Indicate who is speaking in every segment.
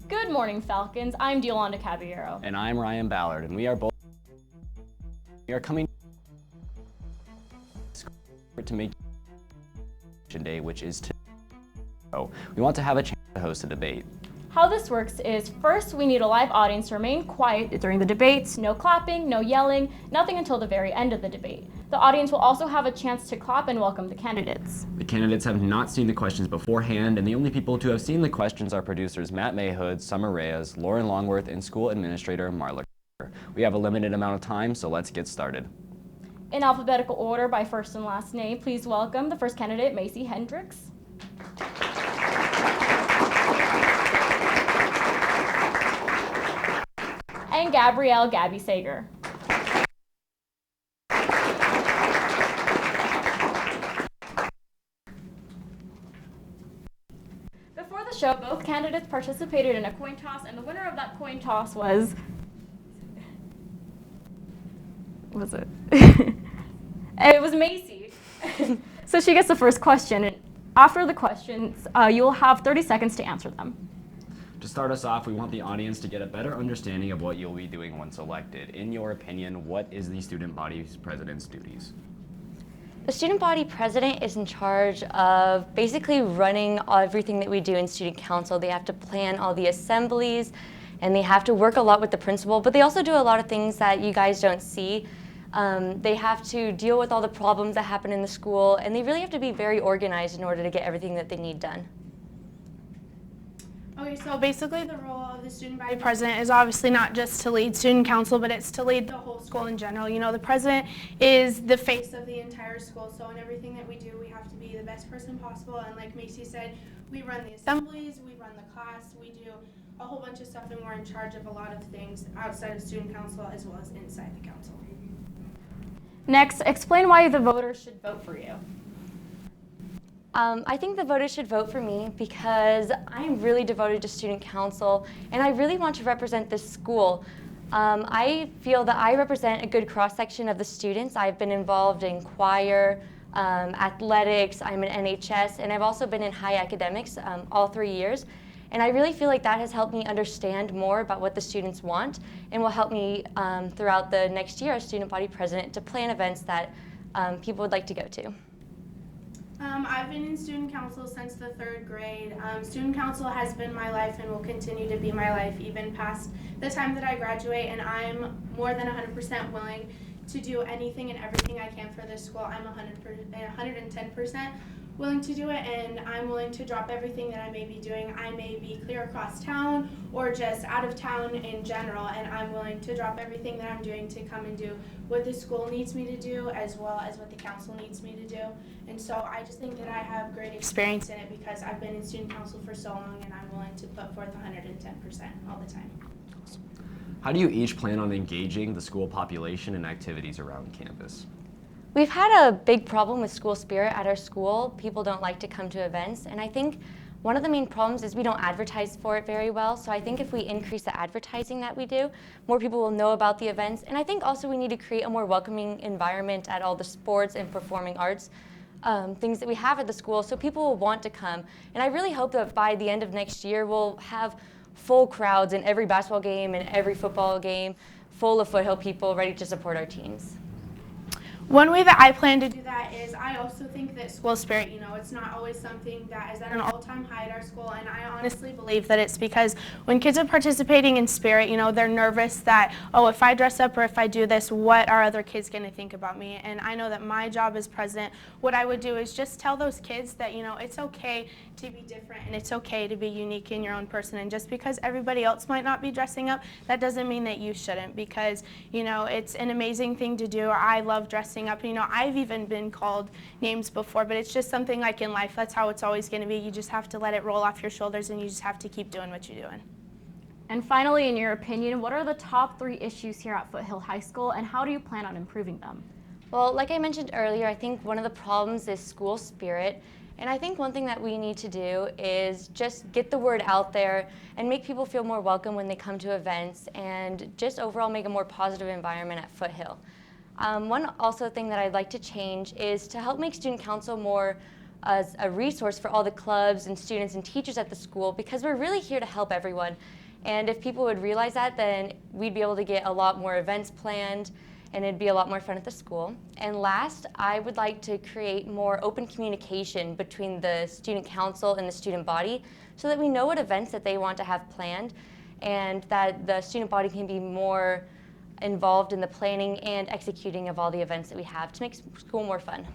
Speaker 1: Good morning, Falcons. I'm Diolanda Caballero.
Speaker 2: And I'm Ryan Ballard, and we are coming to make day, which is today. So we want to have a chance to host a debate.
Speaker 1: How this works is, first we need a live audience to remain quiet during the debates, no clapping, no yelling, nothing until the very end of the debate. The audience will also have a chance to clap and welcome the candidates.
Speaker 2: The candidates have not seen the questions beforehand, and the only people to have seen the questions are producers Matt Mayhood, Summer Reyes, Lauren Longworth, and school administrator Marla. We have a limited amount of time, so let's get started.
Speaker 1: In alphabetical order by first and last name, please welcome the first candidate, Macy Hendricks. And Gabrielle Gabby Sager. Before the show, both candidates participated in a coin toss, and the winner of that coin toss was it? It was Macy. So she gets the first question, and after the questions, you'll have 30 seconds to answer them.
Speaker 2: To start us off, we want the audience to get a better understanding of what you'll be doing once elected. In your opinion, what is the student body president's duties?
Speaker 3: The student body president is in charge of basically running everything that we do in student council. They have to plan all the assemblies, and they have to work a lot with the principal, but they also do a lot of things that you guys don't see. They have to deal with all the problems that happen in the school, and they really have to be very organized in order to get everything that they need done.
Speaker 4: Okay, so basically the role of the student body president is obviously not just to lead student council, but it's to lead the whole school in general. You know, the president is the face of the entire school, so in everything that we do, we have to be the best person possible. And like Macy said, we run the assemblies, we run the class, we do a whole bunch of stuff, and we're in charge of a lot of things outside of student council as well as inside the council.
Speaker 1: Next, explain why the voters should vote for you.
Speaker 3: I think the voters should vote for me because I'm really devoted to student council, and I really want to represent this school. I feel that I represent a good cross-section of the students. I've been involved in choir, athletics, I'm in NHS, and I've also been in high academics all 3 years. And I really feel like that has helped me understand more about what the students want, and will help me throughout the next year as student body president to plan events that people would like to go to.
Speaker 4: I've been in student council since the 3rd grade. Student council has been my life and will continue to be my life even past the time that I graduate, and I'm more than 100% willing to do anything and everything I can for this school. I'm 110% willing to do it, and I'm willing to drop everything that I may be doing. I may be clear across town or just out of town in general, and I'm willing to drop everything that I'm doing to come and do what the school needs me to do as well as what the council needs me to do. And so I just think that I have great experience in it because I've been in student council for so long, and I'm willing to put forth 110% all the time.
Speaker 2: How do you each plan on engaging the school population in activities around campus?
Speaker 3: We've had a big problem with school spirit at our school. People don't like to come to events, and I think one of the main problems is we don't advertise for it very well. So I think if we increase the advertising that we do, more people will know about the events. And I think also we need to create a more welcoming environment at all the sports and performing arts things that we have at the school, so people will want to come. And I really hope that by the end of next year, we'll have full crowds in every basketball game and every football game, full of Foothill people ready to support our teams.
Speaker 4: One way that I plan to do that is I also think that school spirit, it's not always something that is at an all-time high at our school, and I honestly believe that it's because when kids are participating in spirit, they're nervous that, oh, if I dress up or if I do this, what are other kids going to think about me? And I know that my job as president, what I would do is just tell those kids that, it's okay to be different and it's okay to be unique in your own person, and just because everybody else might not be dressing up, that doesn't mean that you shouldn't, because, it's an amazing thing to do. I love dressing up. I've even been called names before, but it's just something like in life. That's how it's always going to be. You just have to let it roll off your shoulders, and you just have to keep doing what you're doing.
Speaker 1: And finally, in your opinion, what are the top 3 issues here at Foothill High School, and how do you plan on improving them?
Speaker 3: Well, like I mentioned earlier, I think one of the problems is school spirit. And I think one thing that we need to do is just get the word out there and make people feel more welcome when they come to events, and just overall make a more positive environment at Foothill. One also thing that I'd like to change is to help make student council more as a resource for all the clubs and students and teachers at the school, because we're really here to help everyone. And if people would realize that, then we'd be able to get a lot more events planned, and it'd be a lot more fun at the school. And last, I would like to create more open communication between the student council and the student body, so that we know what events that they want to have planned, and that the student body can be more involved in the planning and executing of all the events that we have to make school more fun.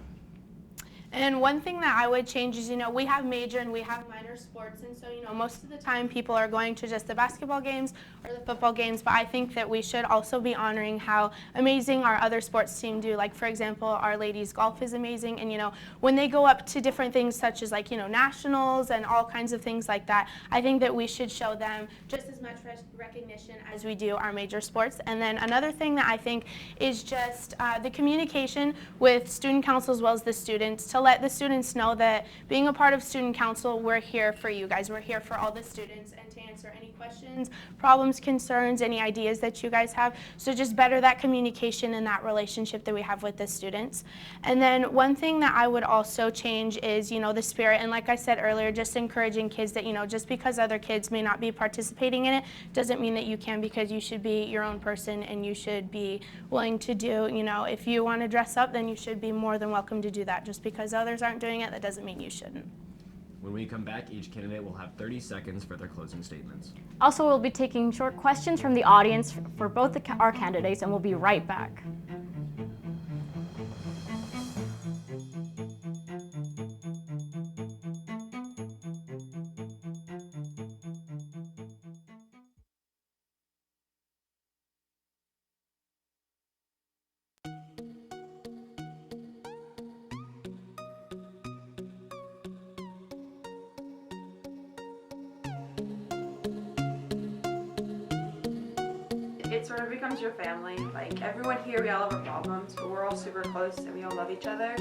Speaker 4: And one thing that I would change is, we have major and we have minor sports, and so, most of the time people are going to just the basketball games or the football games, but I think that we should also be honoring how amazing our other sports team do. Like, for example, our ladies golf is amazing, and, when they go up to different things such as, like, nationals and all kinds of things like that, I think that we should show them just as much recognition as we do our major sports. And then another thing that I think is just the communication with student council as well as the students, to let the students know that being a part of student council, we're here for you guys. We're here for all the students, and to answer any questions, problems, concerns, any ideas that you guys have. So just better that communication and that relationship that we have with the students. And then one thing that I would also change is, the spirit. And like I said earlier, just encouraging kids that, just because other kids may not be participating in it, doesn't mean that you can, because you should be your own person, and you should be willing to do, if you want to dress up, then you should be more than welcome to do that. Just because others aren't doing it, that doesn't mean you shouldn't.
Speaker 2: When we come back, each candidate will have 30 seconds for their closing statements.
Speaker 1: Also, we'll be taking short questions from the audience for both our candidates, and we'll be right back.
Speaker 5: It sort of becomes your family. Like, everyone here, we all have our problems, but we're all super close and we all love each other.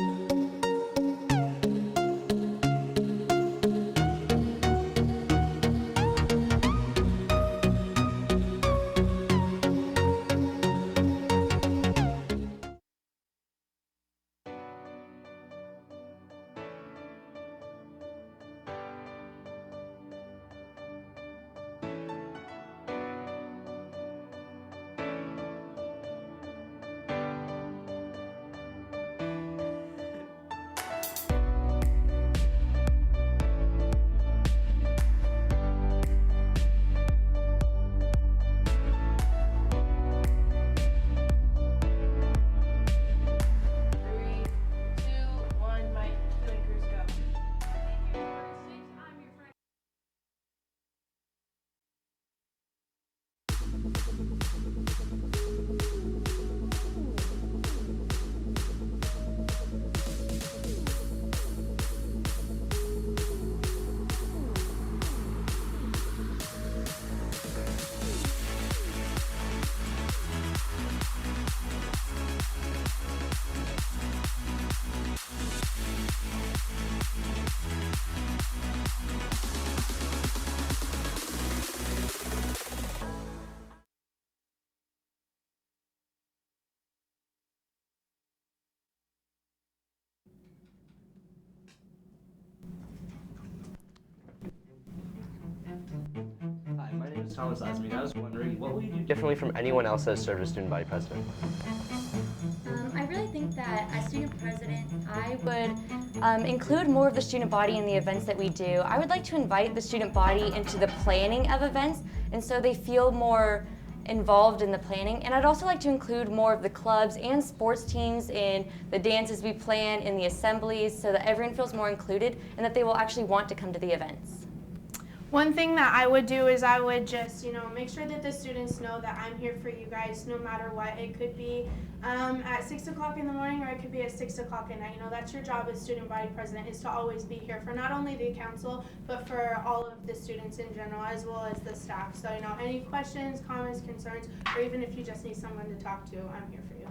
Speaker 6: Hi, my name is Thomas Asmin. I was wondering, what would you do differently from anyone else that has served as student body president?
Speaker 3: I really think that as student president, I would include more of the student body in the events that we do. I would like to invite the student body into the planning of events, and so they feel more involved in the planning. And I'd also like to include more of the clubs and sports teams in the dances we plan, in the assemblies, so that everyone feels more included and that they will actually want to come to the events.
Speaker 4: One thing that I would do is I would just, make sure that the students know that I'm here for you guys no matter what. It could be at 6 o'clock in the morning, or it could be at 6 o'clock at night. That's your job as student body president, is to always be here for not only the council, but for all of the students in general, as well as the staff. So, any questions, comments, concerns, or even if you just need someone to talk to, I'm here for you.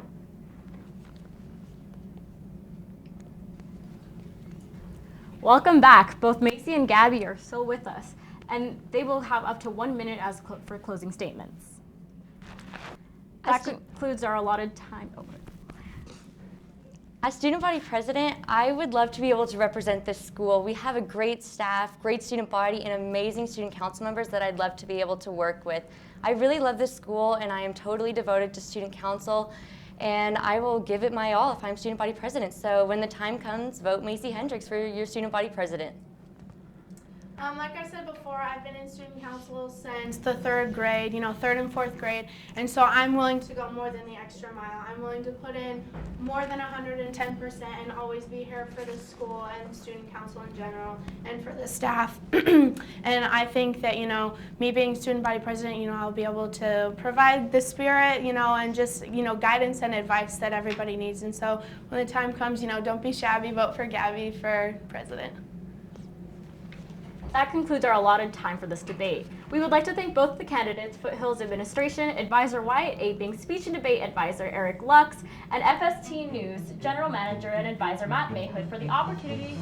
Speaker 1: Well, Welcome back. Both Macy and Gabby are still with us, and they will have up to 1 minute for closing statements. That concludes our allotted time.
Speaker 3: As student body president, I would love to be able to represent this school. We have a great staff, great student body, and amazing student council members that I'd love to be able to work with. I really love this school, and I am totally devoted to student council, and I will give it my all if I'm student body president. So when the time comes, vote Macy Hendricks for your student body president.
Speaker 4: Like I said before, I've been in student council since the third grade, third and fourth grade, and so I'm willing to go more than the extra mile. I'm willing to put in more than 110% and always be here for the school and student council in general and for the staff. And I think that, me being student body president, I'll be able to provide the spirit, and just, guidance and advice that everybody needs. And so when the time comes, don't be shabby, vote for Gabby for president.
Speaker 1: That concludes our allotted time for this debate. We would like to thank both the candidates, Foothills Administration, Advisor Wyatt Aping, Speech and Debate Advisor Eric Lux, and FST News General Manager and Advisor Matt Mayhood for the opportunity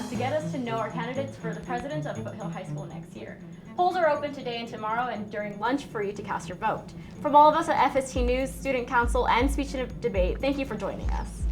Speaker 1: to get us to know our candidates for the president of Foothill High School next year. Polls are open today and tomorrow and during lunch for you to cast your vote. From all of us at FST News, Student Council, and Speech and Debate, thank you for joining us.